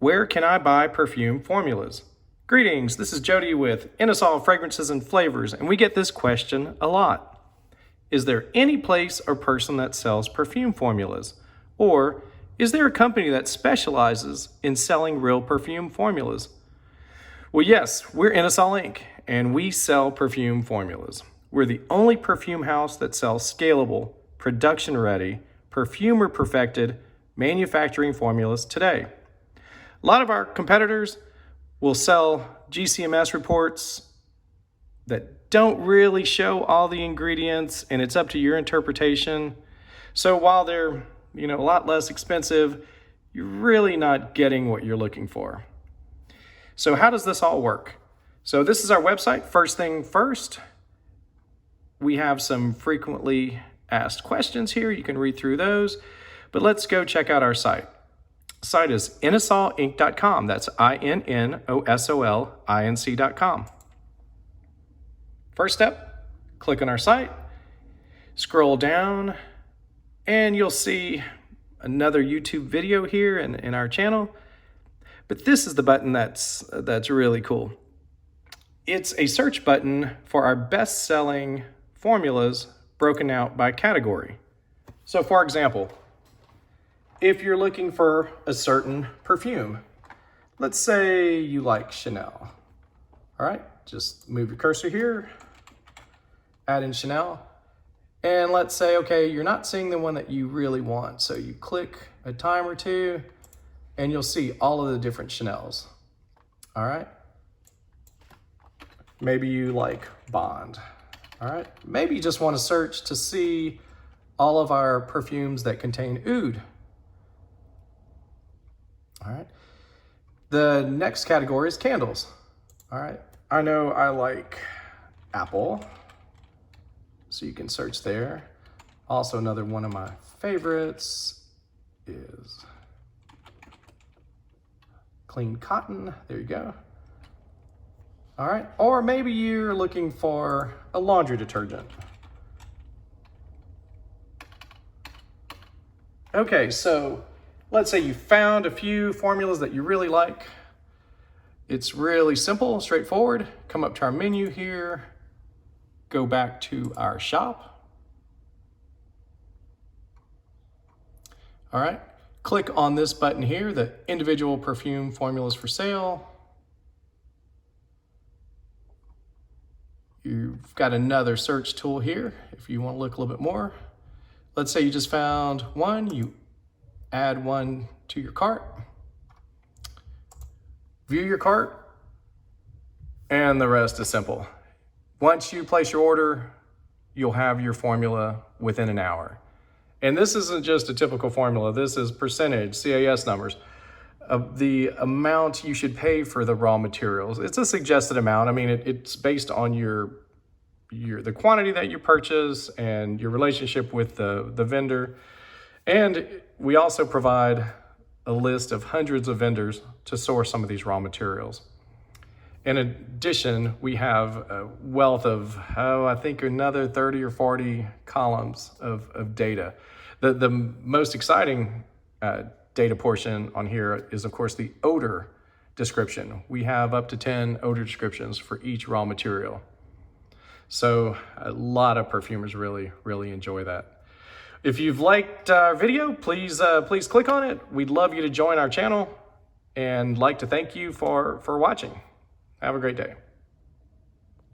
Where can I buy perfume formulas? Greetings, this is Jody with Innosol Fragrances and Flavors, and we get this question a lot. Is there any place or person that sells perfume formulas? Or is there a company that specializes in selling real perfume formulas? Well, yes, we're Innosol Inc., and we sell perfume formulas. We're the only perfume house that sells scalable, production-ready, perfumer-perfected manufacturing formulas today. A lot of our competitors will sell GCMS reports that don't really show all the ingredients, and it's up to your interpretation. So while they're, a lot less expensive, you're really not getting what you're looking for. So how does this all work? So this is our website. First thing first, we have some frequently asked questions here. You can read through those, but let's go check out our site. Site is innosolinc.com. That's INNOSOLINC.com. First step, click on our site, scroll down, and you'll see another YouTube video here in our channel. But this is the button that's really cool. It's a search button for our best-selling formulas broken out by category. So for example, if you're looking for a certain perfume, let's say you like Chanel. All right, just move your cursor here, add in Chanel, and let's say, okay, you're not seeing the one that you really want. So you click a time or two, and you'll see all of the different Chanels. All right. Maybe you like Bond. All right. Maybe you just want to search to see all of our perfumes that contain oud. All right. The next category is candles. All right. I know I like Apple, so you can search there. Also, another one of my favorites is Clean Cotton. There you go. All right. Or maybe you're looking for a laundry detergent. Okay, so let's say you found a few formulas that you really like. It's really simple, straightforward. Come up to our menu here, go back to our shop. All right, click on this button here, the individual perfume formulas for sale. You've got another search tool here if you want to look a little bit more. Let's say you just found one, you add one to your cart, view your cart, and the rest is simple. Once you place your order, you'll have your formula within an hour. And this isn't just a typical formula. This is percentage, CAS numbers, of the amount you should pay for the raw materials. It's a suggested amount. I mean, it's based on the quantity that you purchase and your relationship with the vendor. And we also provide a list of hundreds of vendors to source some of these raw materials. In addition, we have a wealth of, I think another 30 or 40 columns of data. The most exciting data portion on here is, of course, the odor description. We have up to 10 odor descriptions for each raw material. So a lot of perfumers really enjoy that. If you've liked our video, please click on it. We'd love you to join our channel and like to thank you for watching. Have a great day.